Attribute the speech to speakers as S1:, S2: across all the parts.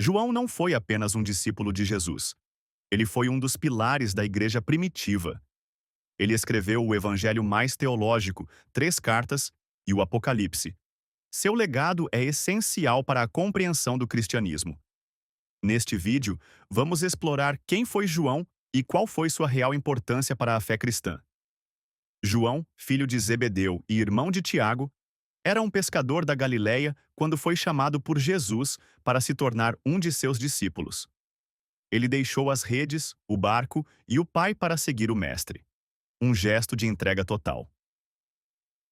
S1: João não foi apenas um discípulo de Jesus. Ele foi um dos pilares da igreja primitiva. Ele escreveu o evangelho mais teológico, 3 cartas e o Apocalipse. Seu legado é essencial para a compreensão do cristianismo. Neste vídeo, vamos explorar quem foi João e qual foi sua real importância para a fé cristã. João, filho de Zebedeu e irmão de Tiago, era um pescador da Galiléia quando foi chamado por Jesus para se tornar um de seus discípulos. Ele deixou as redes, o barco e o pai para seguir o mestre. Um gesto de entrega total.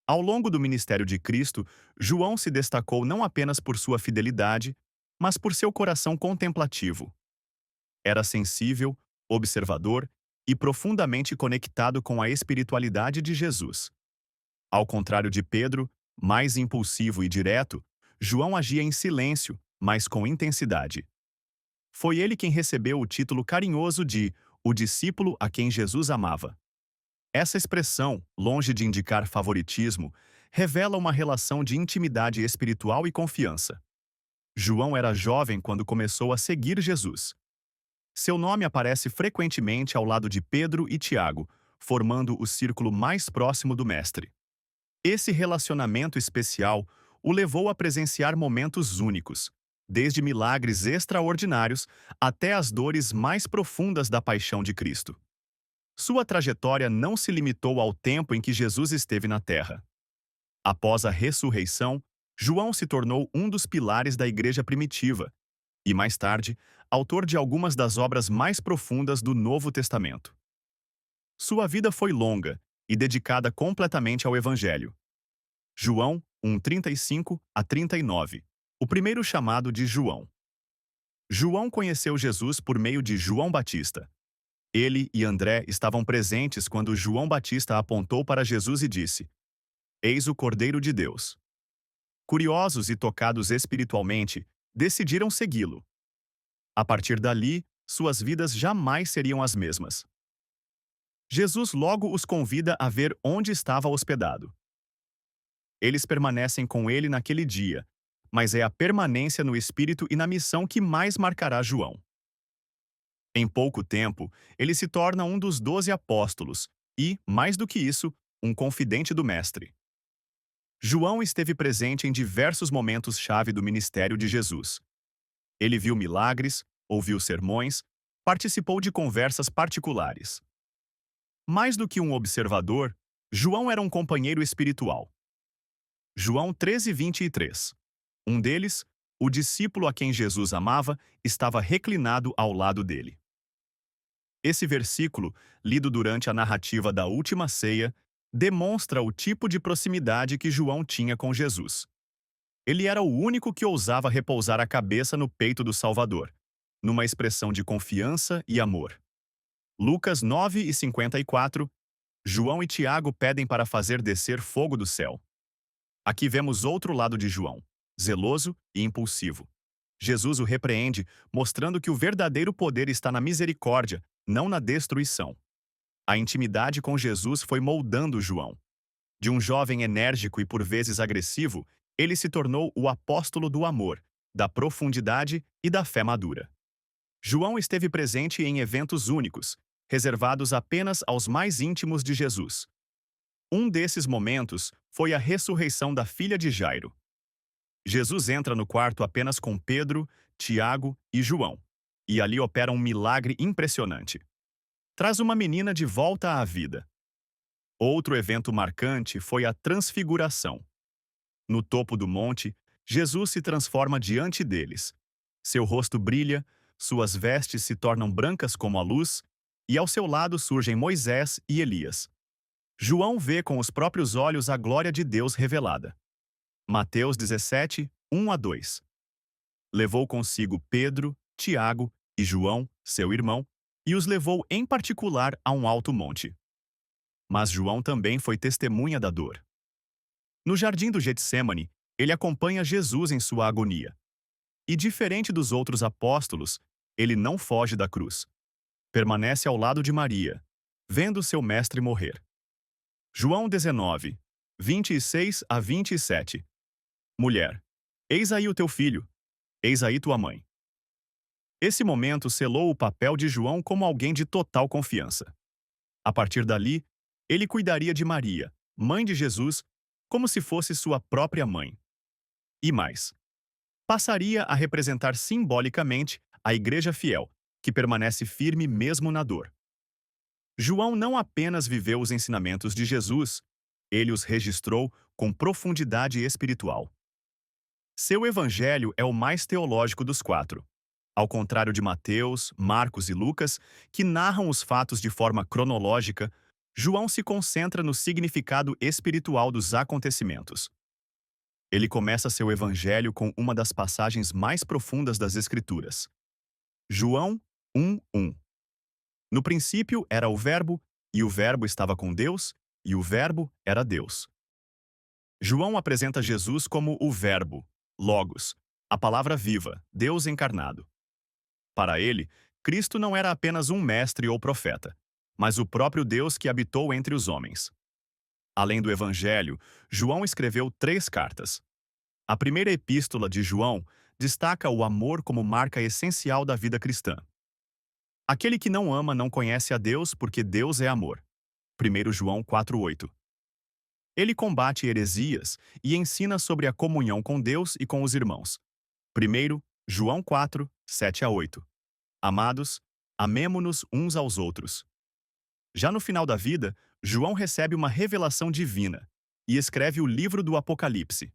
S1: Ao longo do ministério de Cristo, João se destacou não apenas por sua fidelidade, mas por seu coração contemplativo. Era sensível, observador e profundamente conectado com a espiritualidade de Jesus. Ao contrário de Pedro, mais impulsivo e direto, João agia em silêncio, mas com intensidade. Foi ele quem recebeu o título carinhoso de o discípulo a quem Jesus amava. Essa expressão, longe de indicar favoritismo, revela uma relação de intimidade espiritual e confiança. João era jovem quando começou a seguir Jesus. Seu nome aparece frequentemente ao lado de Pedro e Tiago, formando o círculo mais próximo do Mestre. Esse relacionamento especial o levou a presenciar momentos únicos, desde milagres extraordinários até as dores mais profundas da paixão de Cristo. Sua trajetória não se limitou ao tempo em que Jesus esteve na Terra. Após a ressurreição, João se tornou um dos pilares da igreja primitiva e, mais tarde, autor de algumas das obras mais profundas do Novo Testamento. Sua vida foi longa e dedicada completamente ao Evangelho. João 1:35 a 39, o primeiro chamado de João. João conheceu Jesus por meio de João Batista. Ele e André estavam presentes quando João Batista apontou para Jesus e disse: Eis o Cordeiro de Deus. Curiosos e tocados espiritualmente, decidiram segui-lo. A partir dali, suas vidas jamais seriam as mesmas. Jesus logo os convida a ver onde estava hospedado. Eles permanecem com ele naquele dia, mas é a permanência no Espírito e na missão que mais marcará João. Em pouco tempo, ele se torna um dos 12 apóstolos e, mais do que isso, um confidente do Mestre. João esteve presente em diversos momentos-chave do ministério de Jesus. Ele viu milagres, ouviu sermões, participou de conversas particulares. Mais do que um observador, João era um companheiro espiritual. João 13:23. Um deles, o discípulo a quem Jesus amava, estava reclinado ao lado dele. Esse versículo, lido durante a narrativa da Última Ceia, demonstra o tipo de proximidade que João tinha com Jesus. Ele era o único que ousava repousar a cabeça no peito do Salvador, numa expressão de confiança e amor. Lucas 9:54, João e Tiago pedem para fazer descer fogo do céu. Aqui vemos outro lado de João, zeloso e impulsivo. Jesus o repreende, mostrando que o verdadeiro poder está na misericórdia, não na destruição. A intimidade com Jesus foi moldando João. De um jovem enérgico e por vezes agressivo, ele se tornou o apóstolo do amor, da profundidade e da fé madura. João esteve presente em eventos únicos, reservados apenas aos mais íntimos de Jesus. Um desses momentos foi a ressurreição da filha de Jairo. Jesus entra no quarto apenas com Pedro, Tiago e João, e ali opera um milagre impressionante. Traz uma menina de volta à vida. Outro evento marcante foi a transfiguração. No topo do monte, Jesus se transforma diante deles. Seu rosto brilha, suas vestes se tornam brancas como a luz, e ao seu lado surgem Moisés e Elias. João vê com os próprios olhos a glória de Deus revelada. Mateus 17:1 a 2. Levou consigo Pedro, Tiago e João, seu irmão, e os levou em particular a um alto monte. Mas João também foi testemunha da dor. No jardim do Getsêmani, ele acompanha Jesus em sua agonia. E diferente dos outros apóstolos, ele não foge da cruz. Permanece ao lado de Maria, vendo seu mestre morrer. João 19:26 a 27. Mulher, eis aí o teu filho, eis aí tua mãe. Esse momento selou o papel de João como alguém de total confiança. A partir dali, ele cuidaria de Maria, mãe de Jesus, como se fosse sua própria mãe. E mais, passaria a representar simbolicamente a Igreja fiel, que permanece firme mesmo na dor. João não apenas viveu os ensinamentos de Jesus, ele os registrou com profundidade espiritual. Seu evangelho é o mais teológico dos quatro. Ao contrário de Mateus, Marcos e Lucas, que narram os fatos de forma cronológica, João se concentra no significado espiritual dos acontecimentos. Ele começa seu evangelho com uma das passagens mais profundas das Escrituras. João 1:1. No princípio era o Verbo, e o Verbo estava com Deus, e o Verbo era Deus. João apresenta Jesus como o Verbo, Logos, a palavra viva, Deus encarnado. Para ele, Cristo não era apenas um mestre ou profeta, mas o próprio Deus que habitou entre os homens. Além do Evangelho, João escreveu 3 cartas. A primeira epístola de João destaca o amor como marca essencial da vida cristã. Aquele que não ama não conhece a Deus porque Deus é amor. 1 João 4:8. Ele combate heresias e ensina sobre a comunhão com Deus e com os irmãos. 1 João 4, 7-8. Amados, amemo-nos uns aos outros. Já no final da vida, João recebe uma revelação divina e escreve o livro do Apocalipse.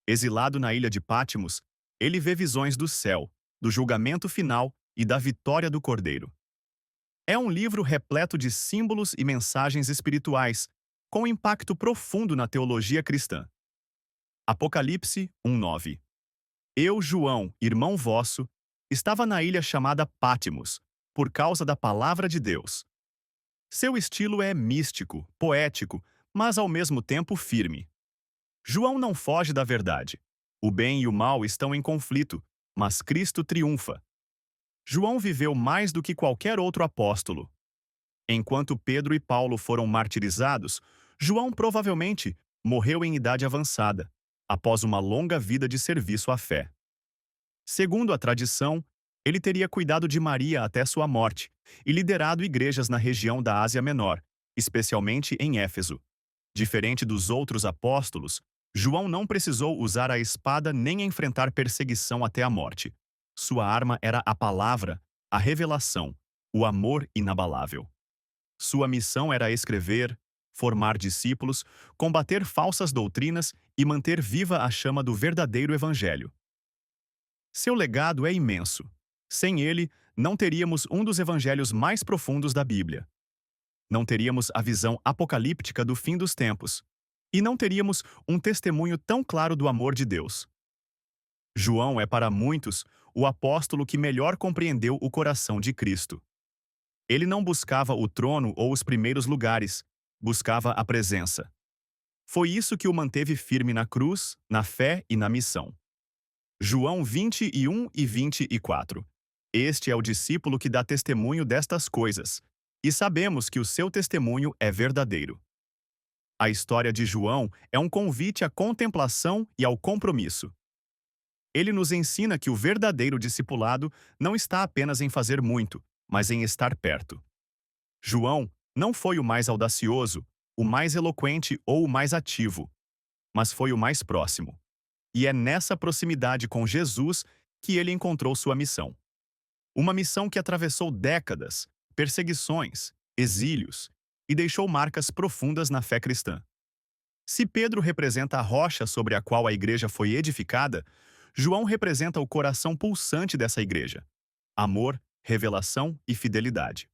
S1: Exilado na ilha de Pátimos, ele vê visões do céu, do julgamento final e da vitória do Cordeiro. É um livro repleto de símbolos e mensagens espirituais, com impacto profundo na teologia cristã. Apocalipse 1:9. Eu, João, irmão vosso, estava na ilha chamada Pátimos, por causa da palavra de Deus. Seu estilo é místico, poético, mas ao mesmo tempo firme. João não foge da verdade. O bem e o mal estão em conflito, mas Cristo triunfa. João viveu mais do que qualquer outro apóstolo. Enquanto Pedro e Paulo foram martirizados, João provavelmente morreu em idade avançada, após uma longa vida de serviço à fé. Segundo a tradição, ele teria cuidado de Maria até sua morte e liderado igrejas na região da Ásia Menor, especialmente em Éfeso. Diferente dos outros apóstolos, João não precisou usar a espada nem enfrentar perseguição até a morte. Sua arma era a palavra, a revelação, o amor inabalável. Sua missão era escrever, formar discípulos, combater falsas doutrinas e manter viva a chama do verdadeiro evangelho. Seu legado é imenso. Sem ele, não teríamos um dos evangelhos mais profundos da Bíblia. Não teríamos a visão apocalíptica do fim dos tempos. E não teríamos um testemunho tão claro do amor de Deus. João é para muitos o apóstolo que melhor compreendeu o coração de Cristo. Ele não buscava o trono ou os primeiros lugares, buscava a presença. Foi isso que o manteve firme na cruz, na fé e na missão. João 21 e 24. Este é o discípulo que dá testemunho destas coisas, e sabemos que o seu testemunho é verdadeiro. A história de João é um convite à contemplação e ao compromisso. Ele nos ensina que o verdadeiro discipulado não está apenas em fazer muito, mas em estar perto. João não foi o mais audacioso, o mais eloquente ou o mais ativo, mas foi o mais próximo. E é nessa proximidade com Jesus que ele encontrou sua missão. Uma missão que atravessou décadas, perseguições, exílios e deixou marcas profundas na fé cristã. Se Pedro representa a rocha sobre a qual a igreja foi edificada, João representa o coração pulsante dessa igreja: amor, revelação e fidelidade.